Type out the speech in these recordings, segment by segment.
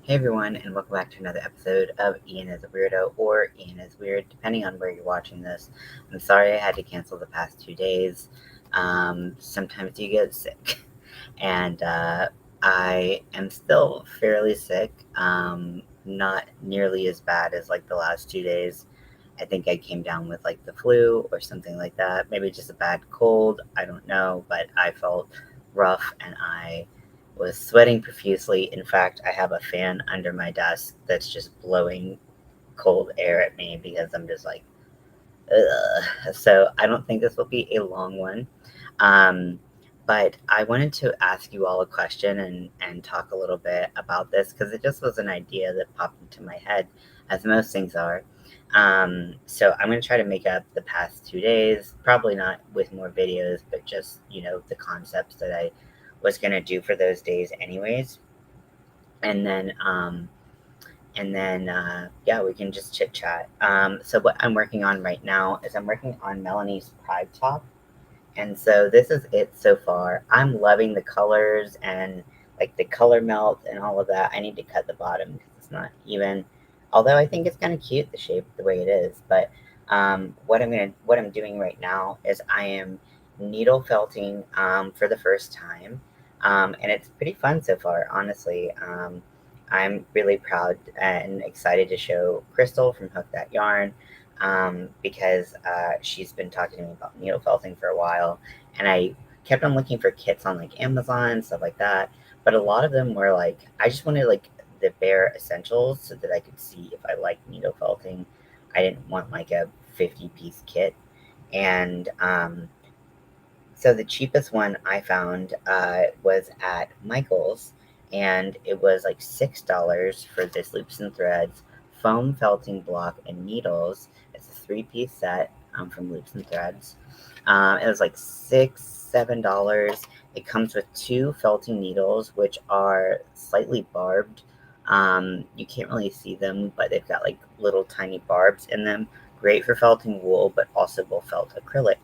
Hey everyone, and welcome back to another episode of Ian is a Weirdo or Ian is Weird, depending on where you're watching this. I'm sorry I had to cancel the past 2 days. Sometimes you get sick, and I am still fairly sick. Not nearly as bad as like the last 2 days. I think I came down with like the flu or something like that. Maybe just a bad cold. I don't know, but I felt rough and I was sweating profusely. In fact, I have a fan under my desk that's just blowing cold air at me because I'm just like, ugh. So I don't think this will be a long one. Um, but I wanted to ask you all a question and talk a little bit about this because it just was an idea that popped into my head, as most things are. So I'm going to try to make up the past 2 days, probably not with more videos, but just, the concepts that I was going to do for those days anyways. And then, yeah, we can just chit chat. So what I'm working on right now is I'm working on Melanie's Pride Top. And so this is it so far. I'm loving the colors and like the color melt and all of that. I need to cut the bottom because it's not even. Although I think it's kind of cute the shape the way it is. But what I'm doing right now is I am needle felting for the first time, and it's pretty fun so far. Honestly, I'm really proud and excited to show Crystal from Hook That Yarn because she's been talking to me about needle felting for a while, and I kept on looking for kits on like Amazon and stuff like that. But a lot of them were like, I just wanted like the bare essentials so that I could see if I liked needle felting. I didn't want like a 50-piece kit, and so the cheapest one I found was at Michael's, and it was like $6 for this loops and threads, foam felting block, and needles. It's a three-piece set from Loops and Threads. It was like $7. It comes with two felting needles, which are slightly barbed. You can't really see them, but they've got like little tiny barbs in them. Great for felting wool, but also will felt acrylic,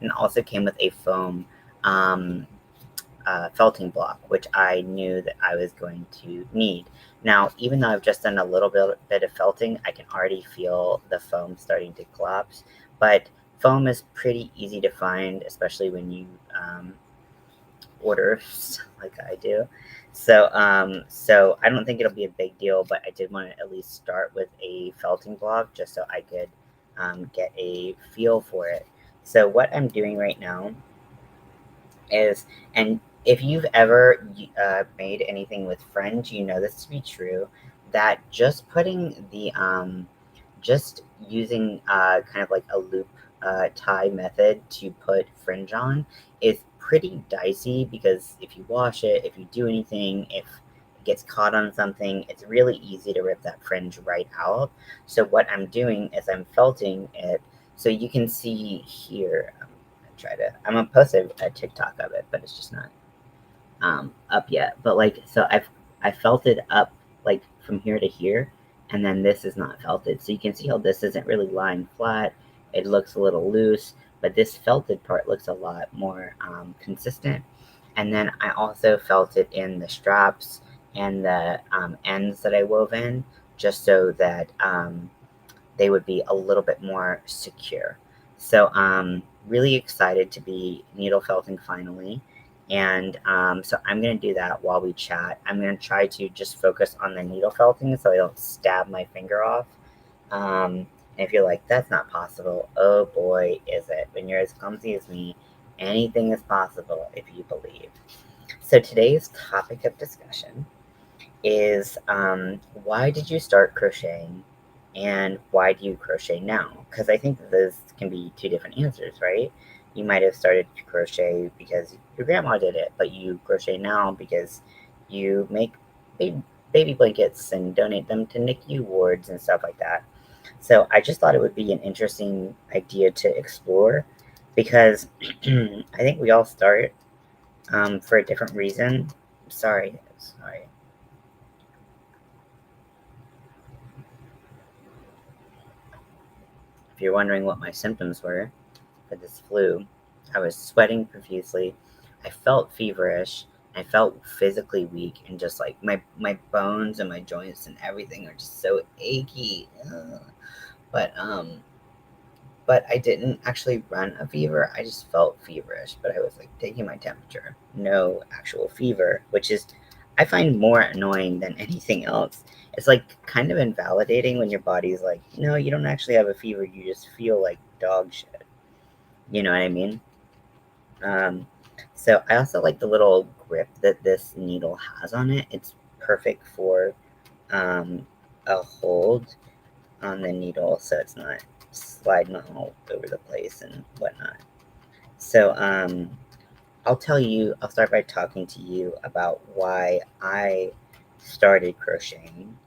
and also came with a foam um, felting block, which I knew that I was going to need. Now, even though I've just done a little bit of felting, I can already feel the foam starting to collapse. But foam is pretty easy to find, especially when you order like I do. So I don't think it'll be a big deal, but I did want to at least start with a felting block just so I could get a feel for it. So what I'm doing right now is, and if you've ever made anything with fringe, you know this to be true, that just putting just using kind of like a loop tie method to put fringe on is pretty dicey because if you wash it, if you do anything, if it gets caught on something, it's really easy to rip that fringe right out. So what I'm doing is I'm felting it. So you can see here, I'm gonna post a TikTok of it, but it's just not up yet. But like, so I felted up like from here to here, and then this is not felted. So you can see how this isn't really lying flat. It looks a little loose, but this felted part looks a lot more consistent. And then I also felted in the straps and the ends that I wove in, just so that they would be a little bit more secure. So really excited to be needle felting finally. And so I'm going to do that while we chat. I'm going to try to just focus on the needle felting so I don't stab my finger off. And if you're like, that's not possible, oh boy, is it. When you're as clumsy as me, anything is possible if you believe. So today's topic of discussion is why did you start crocheting and why do you crochet now? Because I think those can be two different answers, right? You might have started to crochet because your grandma did it, but you crochet now because you make baby blankets and donate them to NICU wards and stuff like that. So I just thought it would be an interesting idea to explore because I think we all start for a different reason. Sorry. If you're wondering what my symptoms were for this flu, I was sweating profusely. I felt feverish. I felt physically weak, and just like my bones and my joints and everything are just so achy. Ugh. But but I didn't actually run a fever. I just felt feverish, but I was like taking my temperature. No actual fever, which is I find more annoying than anything else. It's like kind of invalidating when your body's like, no, you don't actually have a fever. You just feel like dog shit. You know what I mean? Um, so I also like the little grip that this needle has on it. It's perfect for a hold on the needle, so it's not sliding all over the place and whatnot. So I'll start by talking to you about why I started crocheting,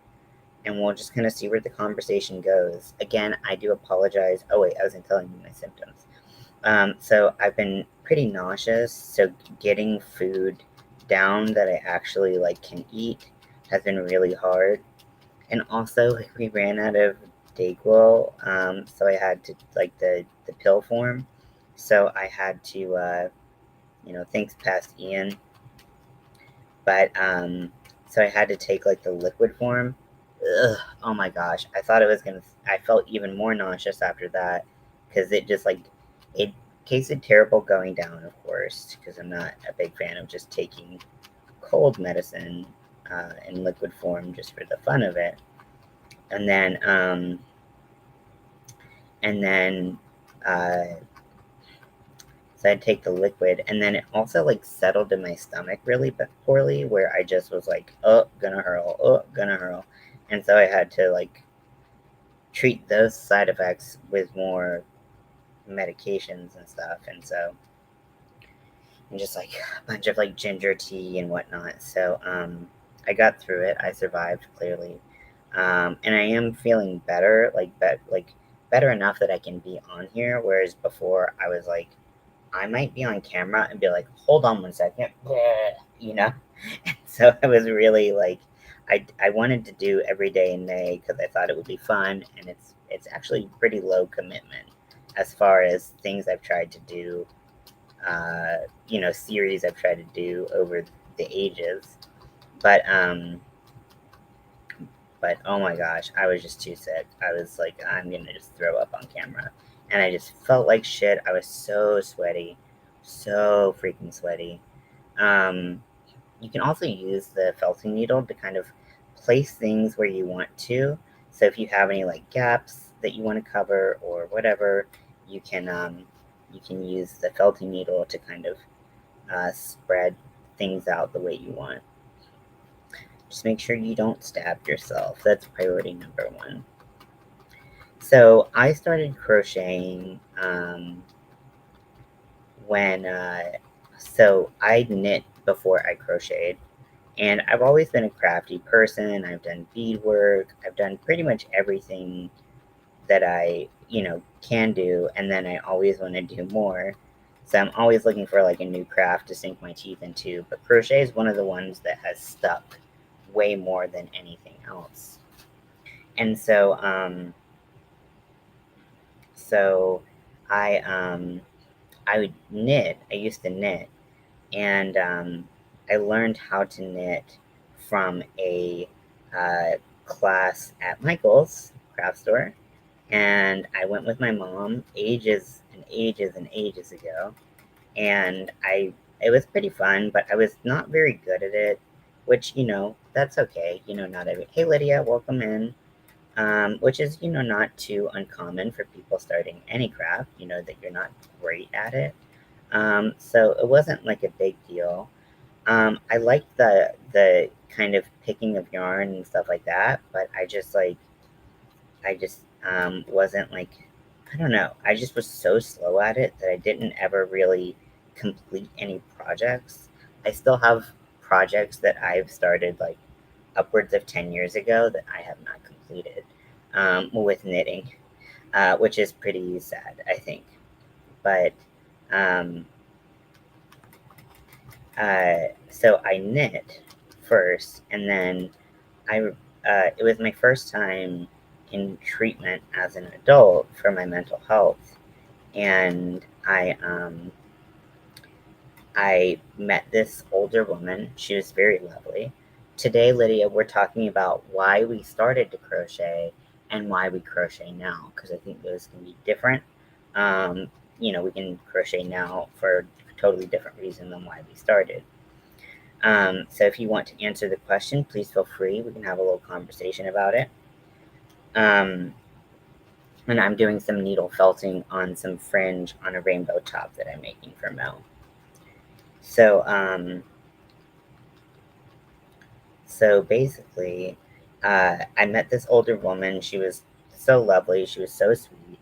and we'll just kind of see where the conversation goes. Again, I do apologize. Oh wait, I wasn't telling you my symptoms. So I've been pretty nauseous, so getting food down that I actually like can eat has been really hard. And also, like, we ran out of Dayquil, so I had to like the pill form. So I had to, thanks past Ian, but so I had to take like the liquid form. Ugh, oh my gosh, I thought it was gonna. I felt even more nauseous after that because it just like it tasted terrible going down, of course, because I'm not a big fan of just taking cold medicine in liquid form just for the fun of it. And then and then uh, so I'd take the liquid, and then it also like settled in my stomach really poorly, where I just was like, oh, gonna hurl, oh, gonna hurl, and so I had to like treat those side effects with more medications and stuff, and just like a bunch of like ginger tea and whatnot. So I got through it. I survived clearly, and I am feeling better, like better enough that I can be on here. Whereas before, I was like, I might be on camera and be like, hold on 1 second, you know. And so I was really like, I wanted to do every day in May because I thought it would be fun, and it's actually pretty low commitment as far as things I've tried to do, series I've tried to do over the ages. But but oh my gosh, I was just too sick. I was like, I'm gonna just throw up on camera, and I just felt like shit. I was so sweaty, so freaking sweaty. Um, you can also use the felting needle to kind of place things where you want to. So if you have any like gaps that you want to cover or whatever, you can use the felting needle to kind of spread things out the way you want. Just make sure you don't stab yourself. That's priority number one. So I started crocheting when, so I knit before I crocheted. And I've always been a crafty person. I've done beadwork. I've done pretty much everything that I, can do. And then I always want to do more. So I'm always looking for like a new craft to sink my teeth into. But crochet is one of the ones that has stuck way more than anything else. And so I would knit. I used to knit, and I learned how to knit from a uh, class at Michael's craft store. And I went with my mom ages and ages and ages ago, and it was pretty fun, but I was not very good at it, which that's okay. Not every Hey Lydia, welcome in. Which is not too uncommon for people starting any craft. That you're not great at it. So it wasn't like a big deal. I liked the kind of picking of yarn and stuff like that, but I just wasn't like, I don't know. I just was so slow at it that I didn't ever really complete any projects. I still have projects that I've started like upwards of 10 years ago that I have not completed with knitting, which is pretty sad, I think. But um, so I knit first, and then it was my first time in treatment as an adult for my mental health, and I met this older woman. She was very lovely. Today, Lydia, we're talking about why we started to crochet and why we crochet now, because I think those can be different. Um, we can crochet now for a totally different reason than why we started. So if you want to answer the question, please feel free. We can have a little conversation about it. Um, and I'm doing some needle felting on some fringe on a rainbow top that I'm making for Mel. So, so basically, I met this older woman. She was so lovely. She was so sweet.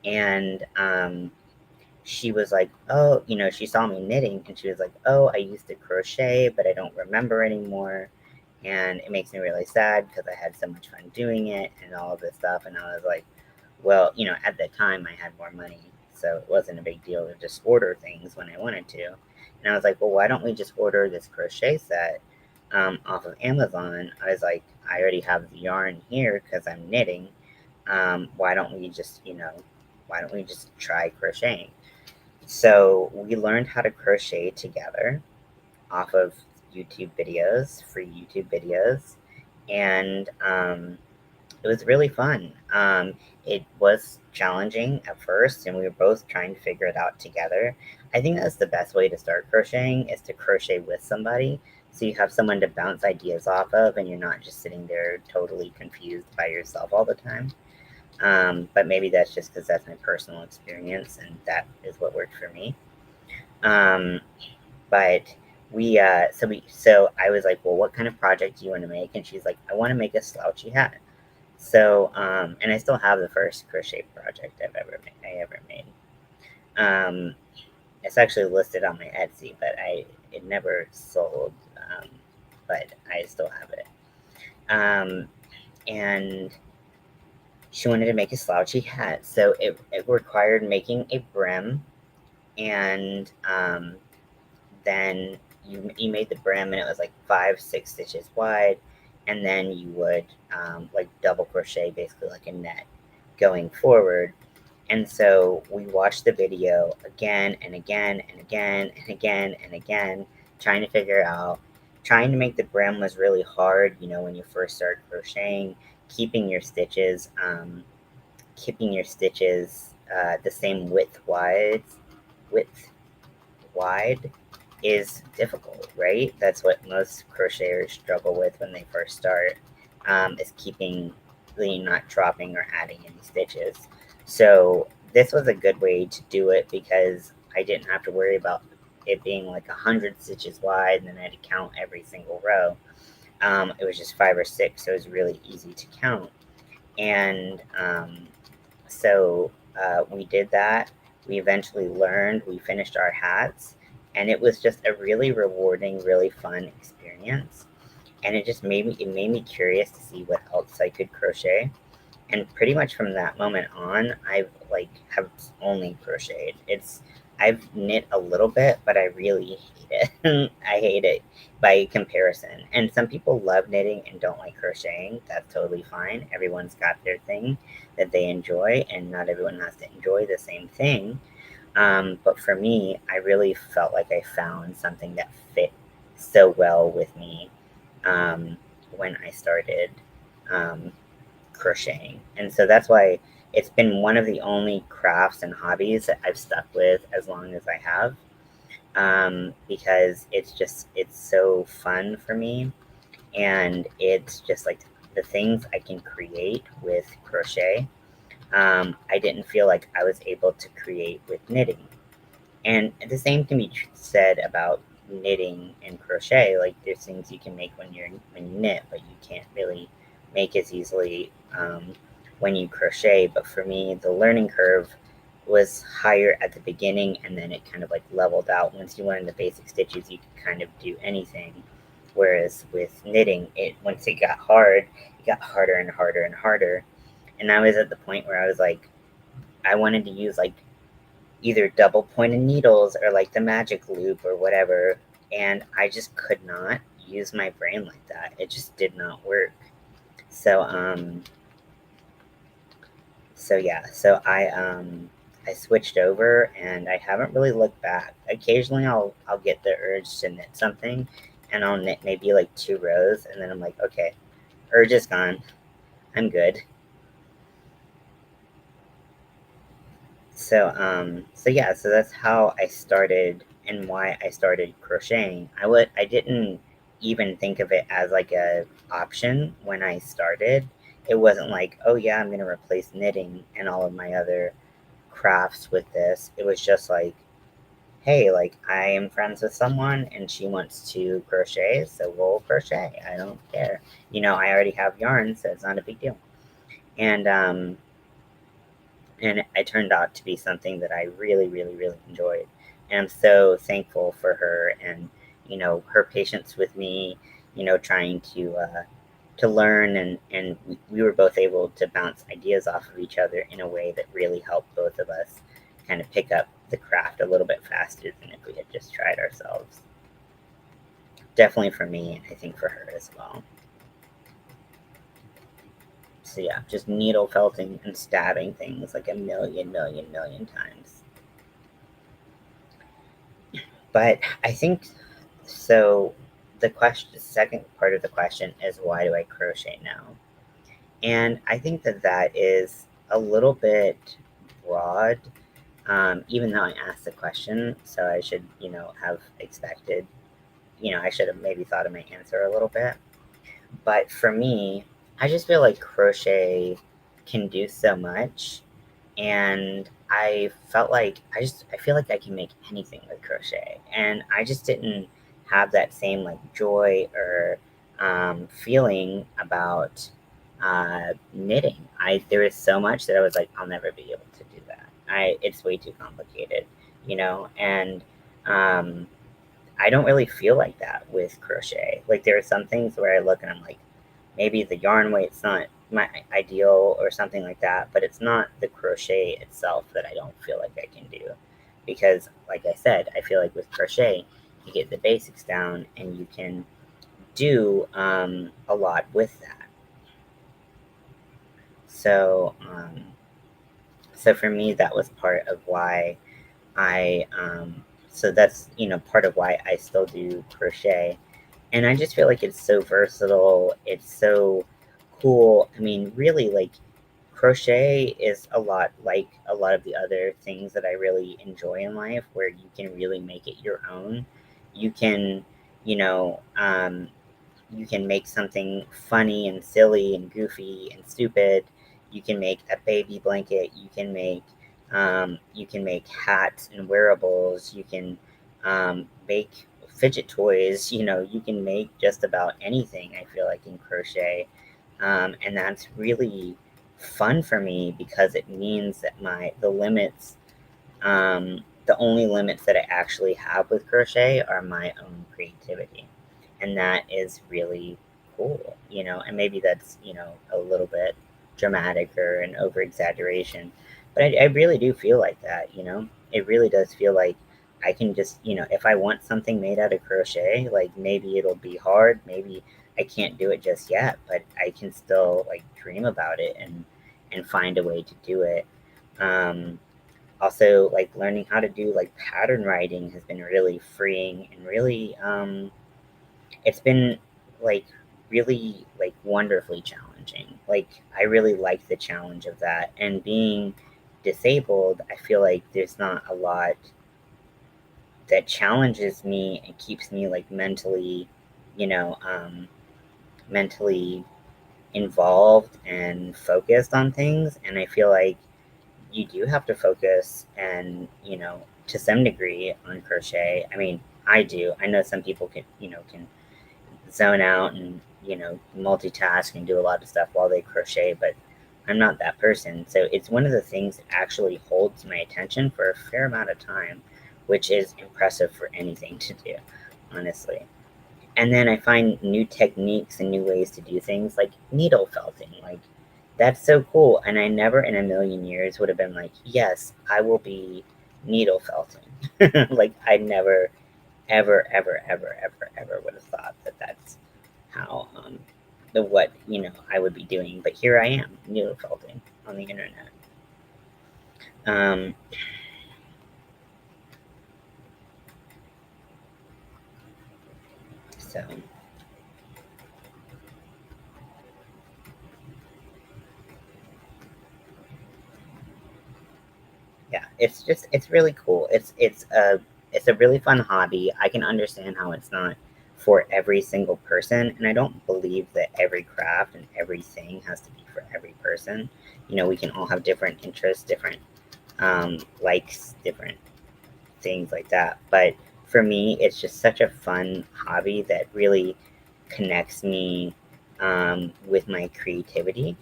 And she was like, oh, she saw me knitting and she was like, oh, I used to crochet, but I don't remember anymore. And it makes me really sad because I had so much fun doing it and all of this stuff. And I was like, well, at that time I had more money. So it wasn't a big deal to just order things when I wanted to. And I was like, well, why don't we just order this crochet set off of Amazon? I was like, I already have the yarn here because I'm knitting. Why don't we just, why don't we just try crocheting? So we learned how to crochet together off of YouTube videos, free YouTube videos, and it was really fun. It was challenging at first, and we were both trying to figure it out together. I think that's the best way to start crocheting is to crochet with somebody, so you have someone to bounce ideas off of, and you're not just sitting there totally confused by yourself all the time. But maybe that's just because that's my personal experience, and that is what worked for me. Um, but so I was like, well, what kind of project do you want to make? And she's like, I want to make a slouchy hat. So, and I still have the first crochet project I ever made. Um, it's actually listed on my Etsy, but it never sold. But I still have it. And she wanted to make a slouchy hat, so it required making a brim, and then you made the brim, and it was like 5-6 stitches wide, and then you would like double crochet, basically like a net, going forward. And so we watched the video again and again and again and again and again, trying to figure out. Trying to make the brim was really hard, when you first start crocheting. Keeping your stitches, the same width wide is difficult, right? That's what most crocheters struggle with when they first start, is keeping not dropping or adding any stitches. So this was a good way to do it because I didn't have to worry about it being like 100 stitches wide and then I had to count every single row. It was just 5 or 6, so it was really easy to count. And so we did that. We eventually learned. We finished our hats, and it was just a really rewarding, really fun experience. And it made me curious to see what else I could crochet. And pretty much from that moment on, have only crocheted. I've knit a little bit, but I really hate it. I hate it by comparison. And some people love knitting and don't like crocheting. That's totally fine. Everyone's got their thing that they enjoy, and not everyone has to enjoy the same thing. But for me, I really felt like I found something that fit so well with me when I started um, crocheting. And so that's why it's been one of the only crafts and hobbies that I've stuck with as long as I have, because it's so fun for me. And it's just like the things I can create with crochet. I didn't feel like I was able to create with knitting. And the same can be said about knitting and crochet. Like there's things you can make when you knit, but you can't really make as easily when you crochet. But for me, the learning curve was higher at the beginning, and then it kind of like leveled out. Once you learn the basic stitches, you can kind of do anything. Whereas with knitting, once it got hard, it got harder and harder and harder. And I was at the point where I was like, I wanted to use like either double pointed needles or like the magic loop or whatever. And I just could not use my brain like that. It just did not work. So, so yeah, so I switched over and I haven't really looked back. Occasionally I'll get the urge to knit something and I'll knit maybe like 2 rows and then I'm like, okay, urge is gone. I'm good. So yeah, so that's how I started and why I started crocheting. I didn't even think of it as like a option when I started. It wasn't like, oh yeah, I'm gonna replace knitting and all of my other crafts with this. It was just like, hey, like I am friends with someone and she wants to crochet, so we'll crochet. I don't care. I already have yarn, so it's not a big deal. And it turned out to be something that I really, really, really enjoyed. And I'm so thankful for her and, her patience with me, trying to learn and we were both able to bounce ideas off of each other in a way that really helped both of us kind of pick up the craft a little bit faster than if we had just tried ourselves. Definitely for me, and I think for her as well. So yeah, just needle felting and stabbing things like a million, million, million times. But I think so. The second part of the question is why do I crochet now? And I think that that is a little bit broad, even though I asked the question. So I should, have expected, I should have maybe thought of my answer a little bit. But for me, I just feel like crochet can do so much. And I felt like I feel like I can make anything with crochet. And I just didn't have that same like joy or feeling about knitting. There is so much that I was like, I'll never be able to do that. It's way too complicated, and um, I don't really feel like that with crochet. Like there are some things where I look and I'm like, maybe the yarn weight's not my ideal or something like that, but it's not the crochet itself that I don't feel like I can do. Because like I said, I feel like with crochet, you get the basics down and you can do a lot with that. So so for me, that was part of why I so that's part of why I still do crochet. And I just feel like it's so versatile. It's so cool. I mean, really, like, crochet is a lot like a lot of the other things that I really enjoy in life, where you can really make it your own. You can, you know, um, you can make something funny and silly and goofy and stupid. You can make a baby blanket. You can make hats and wearables. You can make fidget toys. You can make just about anything. I feel like in crochet, and that's really fun for me because it means that the only limits that I actually have with crochet are my own creativity. And that is really cool, and maybe that's, a little bit dramatic or an over exaggeration, but I really do feel like that, it really does feel like I can just, if I want something made out of crochet, like maybe it'll be hard, maybe I can't do it just yet, but I can still like dream about it and find a way to do it. Um, Also, like learning how to do like pattern writing has been really freeing and really it's been like really like wonderfully challenging. Like I really like the challenge of that, and being disabled, I feel like there's not a lot that challenges me and keeps me like you know um mentally involved and focused on things. And I feel like you do have to focus and, to some degree on crochet. I mean, I do. I know some people can zone out and, multitask and do a lot of stuff while they crochet, but I'm not that person. So it's one of the things that actually holds my attention for a fair amount of time, which is impressive for anything to do, honestly. And then I find new techniques and new ways to do things like needle felting. Like, that's so cool. And I never in a million years would have been like, yes, I will be needle felting. Like, I never, ever, ever, ever, ever, ever would have thought that that's how, what, I would be doing. But here I am, needle felting on the internet. Um, so yeah, it's really cool. It's a really fun hobby. I can understand how it's not for every single person, and I don't believe that every craft and everything has to be for every person. You know, we can all have different interests, different likes, different things like that. But for me, it's just such a fun hobby that really connects me with my creativity.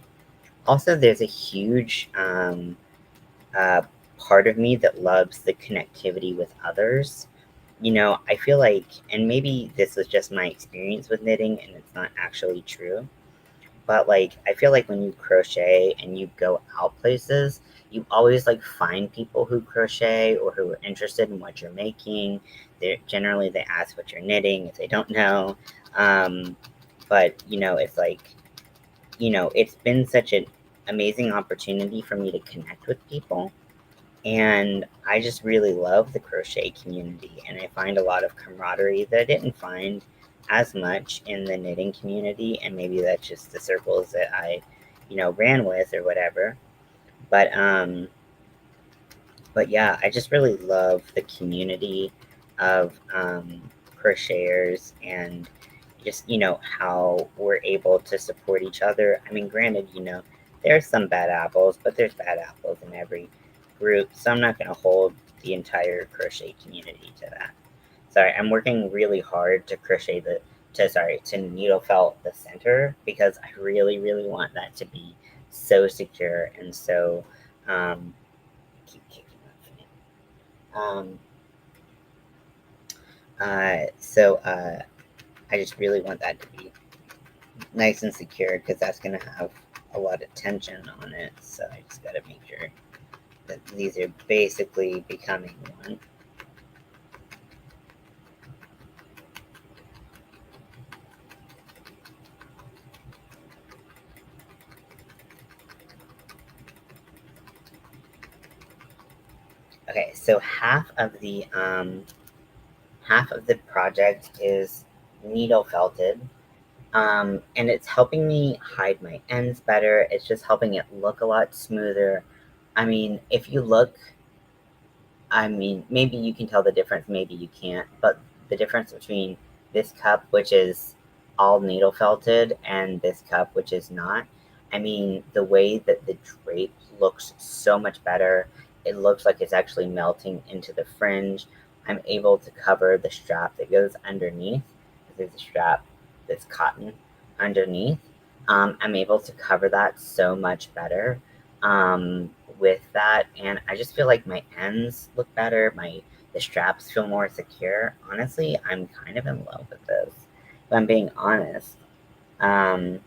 Also, there's a huge uh, part of me that loves the connectivity with others. You know, I feel like, and maybe this was just my experience with knitting and it's not actually true, but like, I feel like when you crochet and you go out places, you always like find people who crochet or who are interested in what you're making. They ask what you're knitting if they don't know. Um, but you know, it's like, you know, it's been such an amazing opportunity for me to connect with people, and I just really love the crochet community, and I find a lot of camaraderie that I didn't find as much in the knitting community, and maybe that's just the circles that I, you know, ran with or whatever. But but yeah, I just really love the community of crocheters, and just, you know, how we're able to support each other. I mean, granted, you know, there's some bad apples, but there's bad apples in every group, so I'm not going to hold the entire crochet community to that. Sorry, I'm working really hard to to needle felt the center, because I really, really want that to be so secure and so keep kicking that fan. Um, I just really want that to be nice and secure, because that's going to have a lot of tension on it. So I just got to make sure that these are basically becoming one. Okay, so half of the project is needle felted, and it's helping me hide my ends better. It's just helping it look a lot smoother. I mean, if you look, I mean, maybe you can tell the difference, maybe you can't, but the difference between this cup, which is all needle felted, and this cup, which is not, I mean, the way that the drape looks so much better. It looks like it's actually melting into the fringe. I'm able to cover the strap that goes underneath. There's a strap that's cotton underneath. I'm able to cover that so much better with that, and I just feel like my ends look better. The straps feel more secure. Honestly, I'm kind of in love with this, if I'm being honest. Um,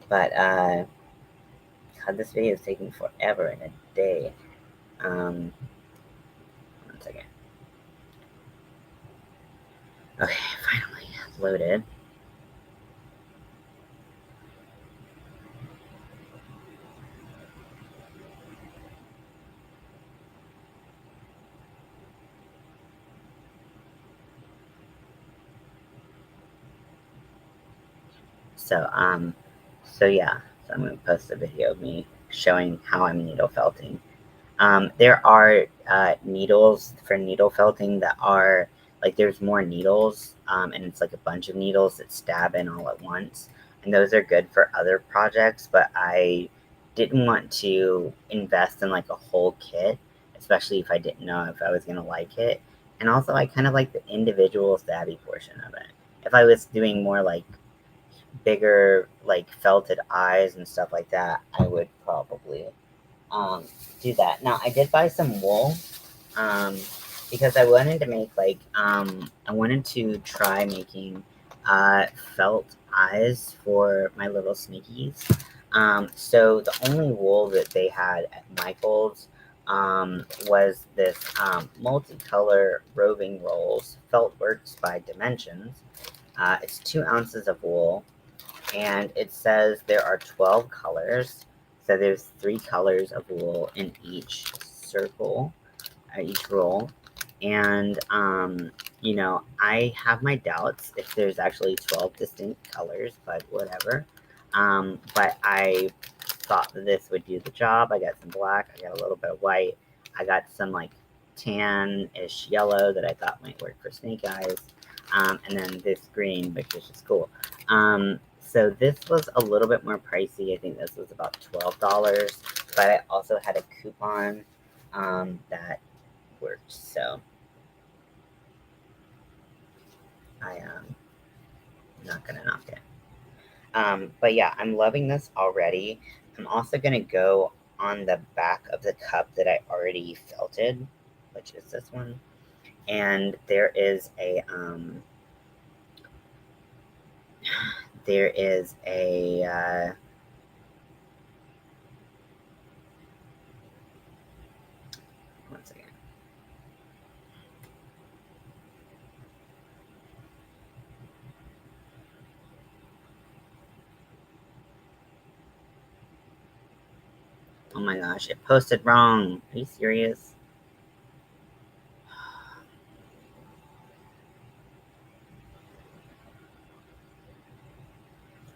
but God, this video is taking forever in a day. Um, one second. Okay, finally loaded. So so yeah, so I'm gonna post a video of me showing how I'm needle felting. There are needles for needle felting that are like, there's more needles, and it's like a bunch of needles that stab in all at once, and those are good for other projects. But I didn't want to invest in like a whole kit, especially if I didn't know if I was gonna like it. And also, I kind of like the individual stabby portion of it. If I was doing more like bigger, like felted eyes and stuff like that, I would probably um, do that. Now, I did buy some wool, um, because I wanted to make like, I wanted to try making felt eyes for my little sneakies. So the only wool that they had at Michael's was this multicolor roving rolls felt works by Dimensions. It's 2 ounces of wool, and it says there are 12 colors. So there's 3 colors of wool in each circle, each roll. And, you know, I have my doubts if there's actually 12 distinct colors, but whatever. But I thought that this would do the job. I got some black, I got a little bit of white, I got some like tan-ish yellow that I thought might work for snake eyes, and then this green, which is just cool. So this was a little bit more pricey. I think this was about $12, but I also had a coupon that worked, so I am not gonna knock it. But yeah, I'm loving this already. I'm also gonna go on the back of the cup that I already felted, which is this one. And there is a one second. Oh my gosh, it posted wrong. Are you serious?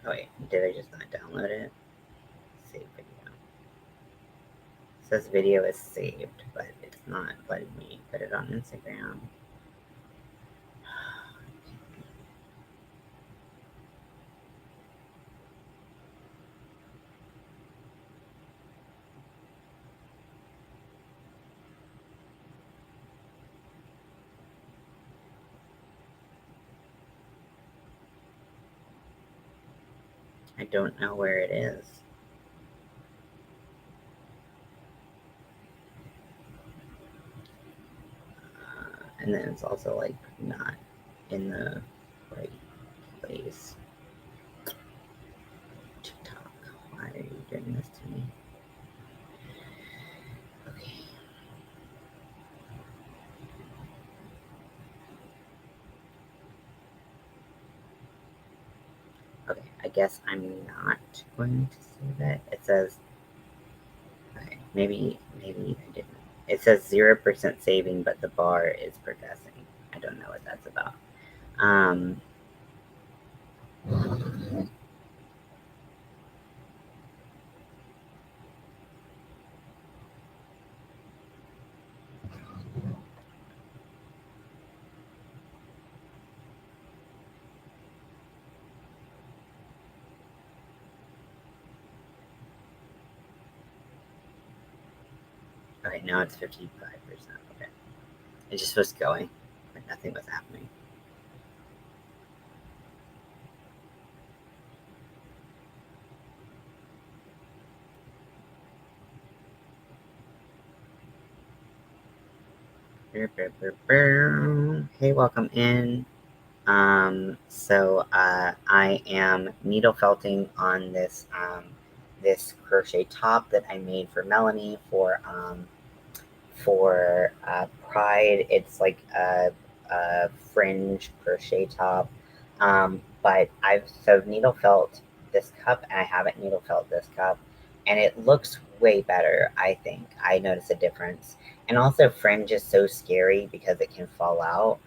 Oh wait, did I just not download it? Save video. It says video is saved, but it's not letting me put it on Instagram. I don't know where it is. And then it's also like not in the right place. TikTok, why are you doing this to me? Okay. Okay, I guess I'm not going to save it. It says, okay, maybe I didn't. It says 0% saving, but the bar is progressing. I don't know what that's about. Um, okay, now it's 55%. Okay. It just was going, but nothing was happening. Hey, welcome in. I am needle felting on this crochet top that I made for Melanie for Pride. It's like a fringe crochet top. But I've needle felt this cup and I haven't needle felt this cup, and it looks way better. I think I notice a difference. And also, fringe is so scary because it can fall out.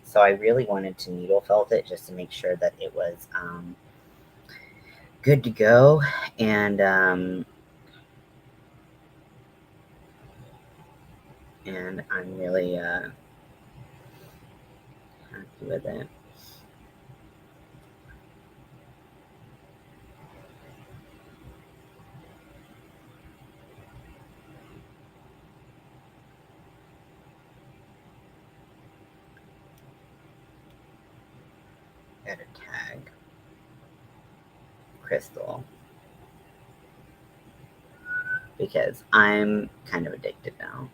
So I really wanted to needle felt it just to make sure that it was good to go. And I'm really happy with it. Gotta tag Crystal because I'm kind of addicted now.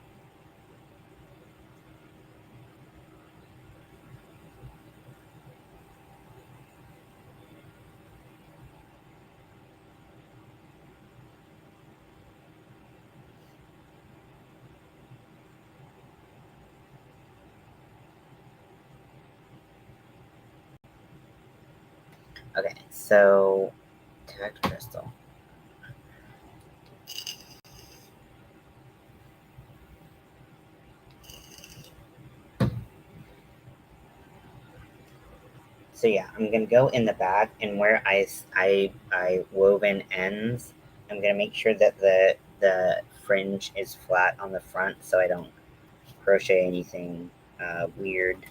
Okay, so tagged Crystal. So yeah, I'm gonna go in the back, and where I woven ends, I'm gonna make sure that the fringe is flat on the front, so I don't crochet anything weird.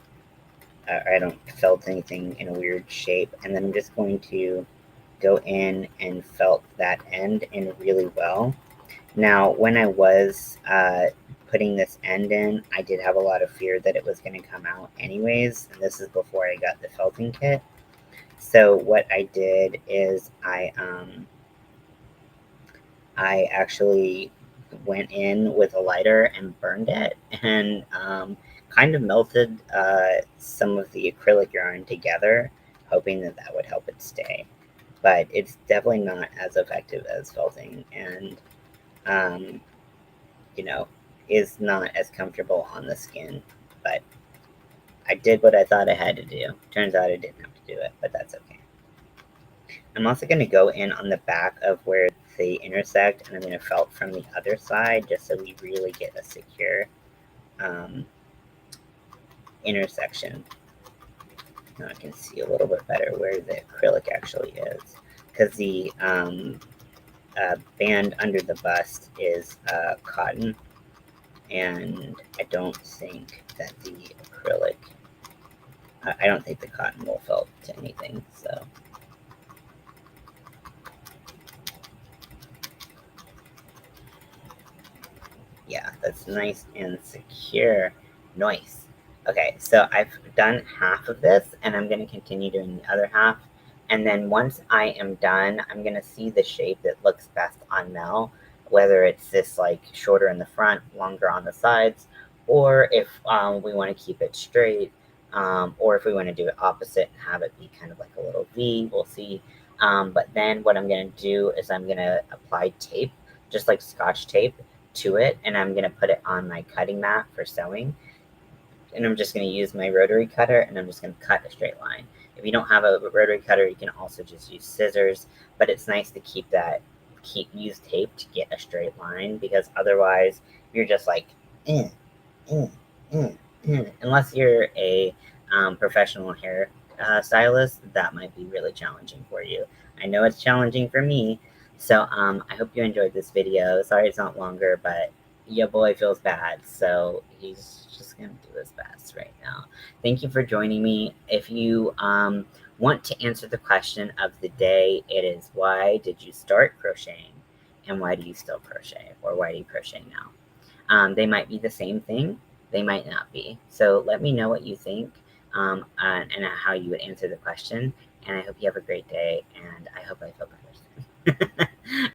I don't felt anything in a weird shape, and then I'm just going to go in and felt that end in really well. Now, when I was putting this end in, I did have a lot of fear that it was going to come out anyways, and this is before I got the felting kit. So what I did is I actually went in with a lighter and burned it, and kind of melted some of the acrylic yarn together, hoping that that would help it stay. But it's definitely not as effective as felting, and um, you know, is not as comfortable on the skin. But I did what I thought I had to do. Turns out I didn't have to do it, but that's okay. I'm also going to go in on the back of where they intersect, and I'm going to felt from the other side just so we really get a secure um, intersection. Now I can see a little bit better where the acrylic actually is, because the band under the bust is cotton, and I don't think that the acrylic, I don't think the cotton will felt to anything, so. Yeah, that's nice and secure. Nice. Okay, so I've done half of this, and I'm going to continue doing the other half. And then once I am done, I'm going to see the shape that looks best on Mel, whether it's this like shorter in the front, longer on the sides, or if we want to keep it straight, or if we want to do it opposite and have it be kind of like a little V, we'll see. But then what I'm going to do is I'm going to apply tape, just like Scotch tape, to it, and I'm gonna put it on my cutting mat for sewing. And I'm just gonna use my rotary cutter, and I'm just gonna cut a straight line. If you don't have a rotary cutter, you can also just use scissors, but it's nice to use tape to get a straight line, because otherwise you're just like, eh, eh, eh, unless you're a professional hair stylist, that might be really challenging for you. I know it's challenging for me, so I hope you enjoyed this video. Sorry it's not longer, but your boy feels bad, so he's just gonna do his best right now. Thank you for joining me. If you want to answer the question of the day, it is, why did you start crocheting? And why do you still crochet? Or why do you crochet now? They might be the same thing, they might not be. So let me know what you think, and how you would answer the question. And I hope you have a great day, and I hope I feel better soon.